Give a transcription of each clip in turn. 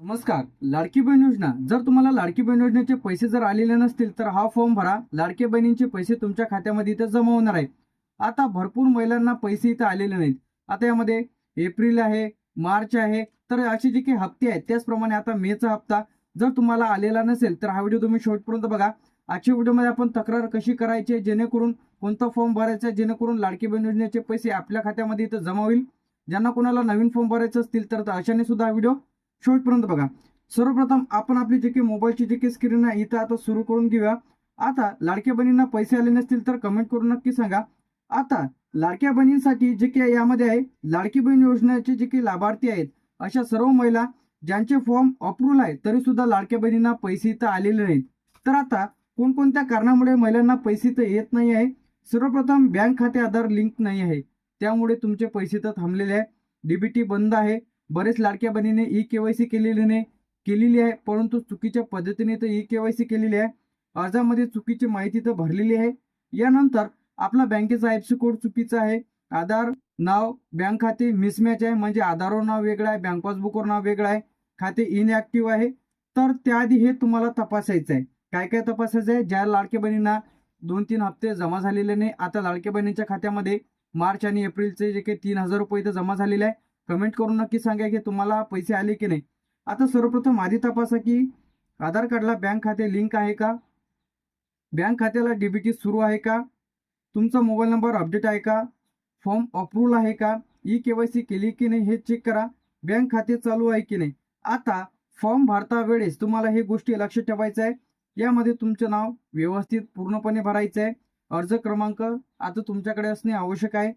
नमस्कार. लाडकी बहीण योजना. जर तुम्हाला लाडकी बहीण योजनेचे पैसे जर आलेले नसतील तर हा फॉर्म भरा. लाडकी बहिणींचे पैसे तुमच्या खात्यामध्ये इथे जमा होणार आहेत. आता भरपूर महिलांना पैसे इथे आलेले नाहीत. आता यामध्ये एप्रिल आहे, मार्च आहे, तर असे जे काही हप्ते आहेत त्याचप्रमाणे आता मेचा हप्ता जर तुम्हाला आलेला नसेल तर हा व्हिडिओ तुम्ही शेवटपर्यंत बघा. आजच्या व्हिडिओमध्ये आपण तक्रार कशी करायची, जेणेकरून कोणता फॉर्म भरायचा, जेणेकरून लाडकी बहीण योजनेचे पैसे आपल्या खात्यामध्ये इथे जमा होईल. ज्यांना कोणाला नवीन फॉर्म भरायचे असतील तर अशाने सुद्धा हा व्हिडिओ शेवटपर्यंत बघा. सर्वप्रथम आपण आपली जे काही मोबाईलची जे काही स्क्रीन आहे इथं आता सुरू करून घेऊया. आता लाडक्या बहिणींना पैसे आले नसतील तर कमेंट करून नक्की सांगा. आता लाडक्या बहिणींसाठी जे काही यामध्ये आहे, लाडकी बहीण योजनेचे जे काही लाभार्थी आहेत अशा सर्व महिला ज्यांचे फॉर्म अप्रूव्हल आहे तरी सुद्धा लाडक्या बहिणींना पैसे इथं आलेले नाहीत. तर आता कोणकोणत्या कारणामुळे महिलांना पैसे इथं येत नाही आहे? सर्वप्रथम बँक खाते आधार लिंक नाही आहे, त्यामुळे तुमचे पैसे तर थांबलेले आहे. डीबीटी बंद आहे. बरेच लाडक्या बहिणीने ई-केवायसी केलेली आहे, परंतु चुकीच्या पद्धतीने तर ई-केवायसी केलेली आहे. अर्जामध्ये चुकीची माहिती तर भरलेली आहे. यानंतर आपला बँकेचा आयएफसी कोड चुकीचा आहे. आधार नाव बँक खाते मिसमॅच आहे, म्हणजे आधारवर नाव वेगळं आहे, बँक पासबुकवर नाव वेगळं आहे, खाते इनऍक्टिव्ह आहे. तर त्याआधी हे तुम्हाला तपासायचं आहे. काय काय तपासायचं आहे? ज्या लाडक्या बहिणींना 2-3 हप्ते जमा झालेले नाही, आता लाडक्या बहिणींच्या खात्यामध्ये मार्च आणि एप्रिलचे जे काही 3,000 रुपये इथं जमा झालेले आहे, कमेंट करून नक्की सांगा की तुम्हाला पैसे आले की नाही. आता सर्वप्रथम आधी तपासा की आधार कार्डला बँक खाते लिंक आहे का, बँक खात्याला डीबीटी सुरू आहे का, तुमचा मोबाईल नंबर अपडेट आहे का, फॉर्म अप्रूव्हल आहे का, ई-केवायसी केली की नाही हे चेक करा, बँक खाते चालू आहे की नाही. आता फॉर्म भरता वेळेस तुम्हाला हे गोष्टी लक्षात ठेवायचं आहे. यामध्ये तुमचं नाव व्यवस्थित पूर्णपणे भरायचं आहे. अर्ज क्रमांक आता तुमच्याकडे असणे आवश्यक आहे.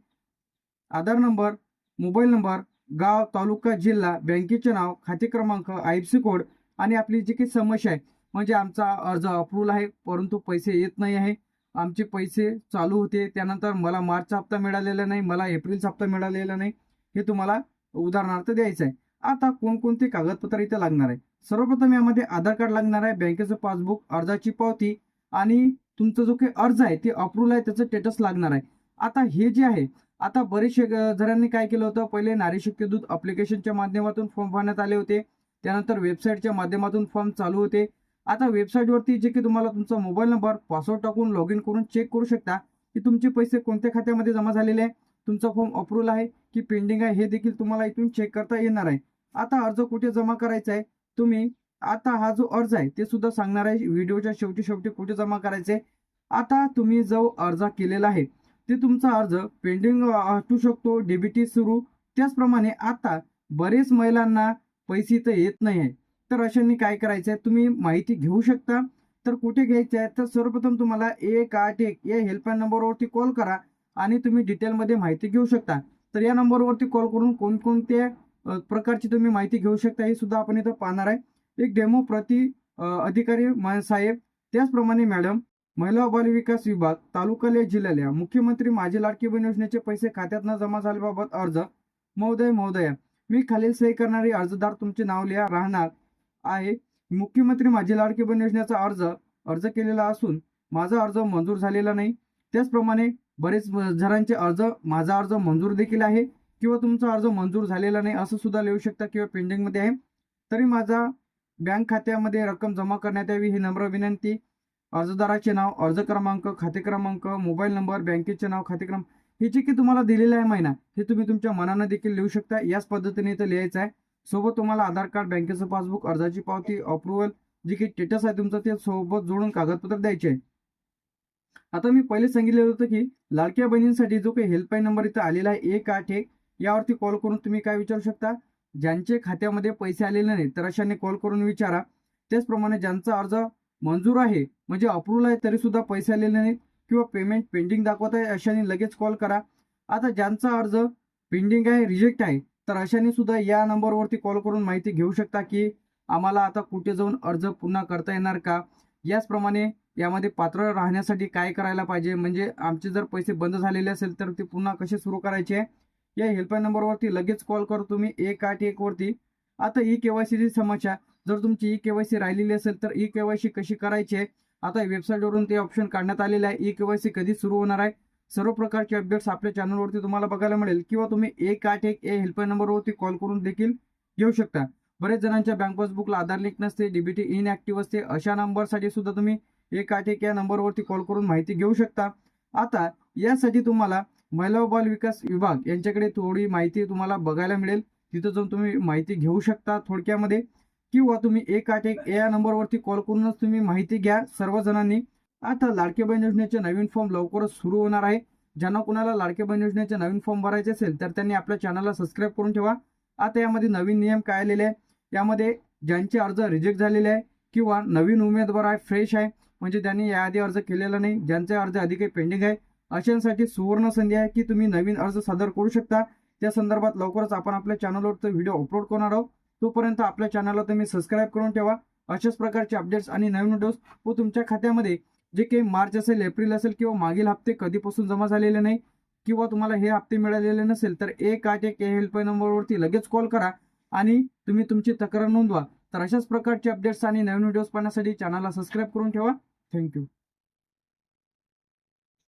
आधार नंबर, मोबाईल नंबर, गाव, तालुका, जिल्हा, बँकेचे नाव, खाते क्रमांक, आयएफसी कोड आणि आपली जी काही समस्या आहे, म्हणजे आमचा अर्ज अप्रूव्हल आहे परंतु पैसे येत नाही आहे, आमचे पैसे चालू होते, त्यानंतर मला मार्चचा हप्ता मिळालेला नाही, मला एप्रिलचा हप्ता मिळालेला नाही, हे तुम्हाला उदाहरणार्थ द्यायचं आहे. आता कोणकोणते कागदपत्र इथे लागणार आहे? सर्वप्रथम यामध्ये आधार कार्ड लागणार आहे, बँकेचं पासबुक, अर्जाची पावती आणि तुमचा जो काही अर्ज आहे ते अप्रूव्हल आहे त्याचं स्टेटस लागणार आहे. आता हे जे आहे, आता बरेचसे जणांनी काय केलं होतं, पहिले नारी शक्ती दूत अप्लिकेशनच्या माध्यमातून फॉर्म भरण्यात आले होते, त्यानंतर वेबसाईटच्या माध्यमातून फॉर्म चालू होते. आता वेबसाईटवरती जे की तुम्हाला तुमचा मोबाईल नंबर पासवर्ड टाकून लॉग इन करून चेक करू शकता की तुमचे पैसे कोणत्या खात्यामध्ये जमा झालेले आहे, तुमचा फॉर्म अप्रूव्हल आहे की पेंडिंग आहे, हे देखील तुम्हाला इथून चेक करता येणार आहे. आता अर्ज कुठे जमा करायचा आहे तुम्ही, आता हा जो अर्ज आहे ते सुद्धा सांगणार आहे व्हिडिओच्या शेवटी कुठे जमा करायचे. आता तुम्ही जो अर्ज केलेला आहे ते तुमचा अर्ज पेंडिंग असू शकतो, डीबीटी सुरू. त्याचप्रमाणे आता बरेच महिलांना पैसे तर येत नाही आहे, तर अशांनी काय करायचं आहे, तुम्ही माहिती घेऊ शकता. तर कुठे घ्यायचं आहे, तर सर्वप्रथम तुम्हाला 181 या हेल्पलाईन नंबरवरती कॉल करा आणि तुम्ही डिटेलमध्ये माहिती घेऊ शकता. तर या नंबरवरती कॉल करून कोणकोणत्या प्रकारची तुम्ही माहिती घेऊ शकता हे सुद्धा आपण इथं पाहणार आहे. एक डेमो अधिकारी साहेब, त्याचप्रमाणे मॅडम, महिला व बाल विकास विभाग, तालुक्याला जिल्ह्याला मुख्यमंत्री माझी लाडकी बहीण योजनेचे पैसे खात्यात न जमा झाल्याबाबत अर्ज. महोदया, मी खालील सही करणारी अर्जदार तुमचे नाव लिहा. राहणार आहे मुख्यमंत्री माझी लाडकी बहीण योजनेचा अर्ज केलेला असून माझा अर्ज मंजूर झालेला नाही. त्याचप्रमाणे बरेच जणांचे माझा अर्ज मंजूर देखील आहे किंवा तुमचा अर्ज मंजूर झालेला नाही असं सुद्धा लिहू शकता किंवा पेंडिंग मध्ये आहे. तरी माझा बँक खात्यामध्ये रक्कम जमा करण्यात यावी ही नम्र विनंती. अर्जदाराचे नाव, अर्ज क्रमांक, खाते क्रमांक, मोबाईल नंबर, बँकेचे नाव, खाते क्रमांक, हे जे की तुम्हाला दिलेलं आहे महिना, हे तुम्ही तुमच्या मनानं देखील लिहू शकता. याच पद्धतीने इथं लिहायचं आहे. सोबत तुम्हाला आधार कार्ड, बँकेचं पासबुक, अर्जाची पावती, अप्रूव्हल, जे काही स्टेटस आहे तुमचं ते सोबत जोडून कागदपत्र द्यायचे आहे. आता मी पहिले सांगितलेलं होतं की लाडक्या बहिणींसाठी जो काही हेल्पलाईन नंबर इथं आलेला आहे 181, यावरती कॉल करून तुम्ही काय विचारू शकता, ज्यांचे खात्यामध्ये पैसे आलेले नाही तर अशाने कॉल करून विचारा. त्याचप्रमाणे ज्यांचा अर्ज मंजूर आहे म्हणजे अप्रूव्हल आहे तरी सुद्धा पैसे आलेले नाहीत किंवा पेमेंट पेंडिंग दाखवत आहे अशाने लगेच कॉल करा. आता ज्यांचा अर्ज पेंडिंग आहे, रिजेक्ट आहे, तर अशाने सुद्धा या नंबरवरती कॉल करून माहिती घेऊ शकता की आम्हाला आता कुठे जाऊन अर्ज पुन्हा करता येणार का. याचप्रमाणे यामध्ये पात्र राहण्यासाठी काय करायला पाहिजे, म्हणजे आमचे जर पैसे बंद झालेले असेल तर ते पुन्हा कसे सुरू करायचे, या हेल्पलाईन नंबरवरती लगेच कॉल करा तुम्ही 181 वरती. आता ई-केवायसीची समस्या, जर तुमची ई-केवायसी राहिलेली असेल तर ई-केवायसी कशी करायची आहे, आता वेबसाईटवरून ते ऑप्शन काढण्यात आलेले आहे. ई-केवायसी कधी सुरू होणार आहे, सर्व प्रकारचे अपडेट्स आपल्या चॅनलवरती तुम्हाला बघायला मिळेल किंवा तुम्ही 181 या हेल्पलाईन नंबरवरती कॉल करून देखील घेऊ शकता. बरेच जणांच्या बँक पासबुकला आधार लिंक नसते, डीबीटी इनऍक्टिव्ह असते. अशा नंबरसाठी सुद्धा तुम्ही 181 या नंबरवरती कॉल करून माहिती घेऊ शकता. आता यासाठी तुम्हाला महिला व बाल विकास विभाग यांच्याकडे थोडी माहिती तुम्हाला बघायला मिळेल. तिथं जाऊन तुम्ही माहिती घेऊ शकता थोडक्यामध्ये, किंवा तुम्ही 181 या नंबरवरती कॉल करूनच तुम्ही माहिती घ्या सर्व जणांनी. आता लाडकी बहीण योजनेचे नवीन फॉर्म लवकरच सुरू होणार आहे. ज्यांना कुणाला लाडकी बहीण योजनेचे नवीन फॉर्म भरायचे असेल तर त्यांनी आपल्या चॅनलला सबस्क्राईब करून ठेवा. आता यामध्ये नवीन नियम काय आलेले आहे, यामध्ये ज्यांचे अर्ज रिजेक्ट झालेले आहे किंवा नवीन उमेदवार आहे, फ्रेश आहे, म्हणजे त्यांनी याआधी अर्ज केलेला नाही, ज्यांचे अर्ज आधी काही पेंडिंग आहे, अशांसाठी सुवर्ण संधी आहे की तुम्ही नवीन अर्ज सादर करू शकता. त्या संदर्भात लवकरच आपण आपल्या चॅनलवर व्हिडिओ अपलोड करणार आहोत. तोपर्यंत आपल्या चॅनलला तुम्ही सबस्क्राईब करून ठेवा. अशाच प्रकारचे अपडेट्स आणि नवीन व्हिडिओज व तुमच्या खात्यामध्ये जे काही मार्च असेल, एप्रिल असेल किंवा मागील हप्ते कधीपासून जमा झालेले नाही किंवा तुम्हाला हे हप्ते मिळालेले नसेल तर 181 या हेल्पलाईन नंबरवरती लगेच कॉल करा आणि तुम्ही तुमची तक्रार नोंदवा. तर अशाच प्रकारचे अपडेट्स आणि नवीन व्हिडिओज पाहण्यासाठी चॅनलला सबस्क्राईब करून ठेवा. थँक्यू.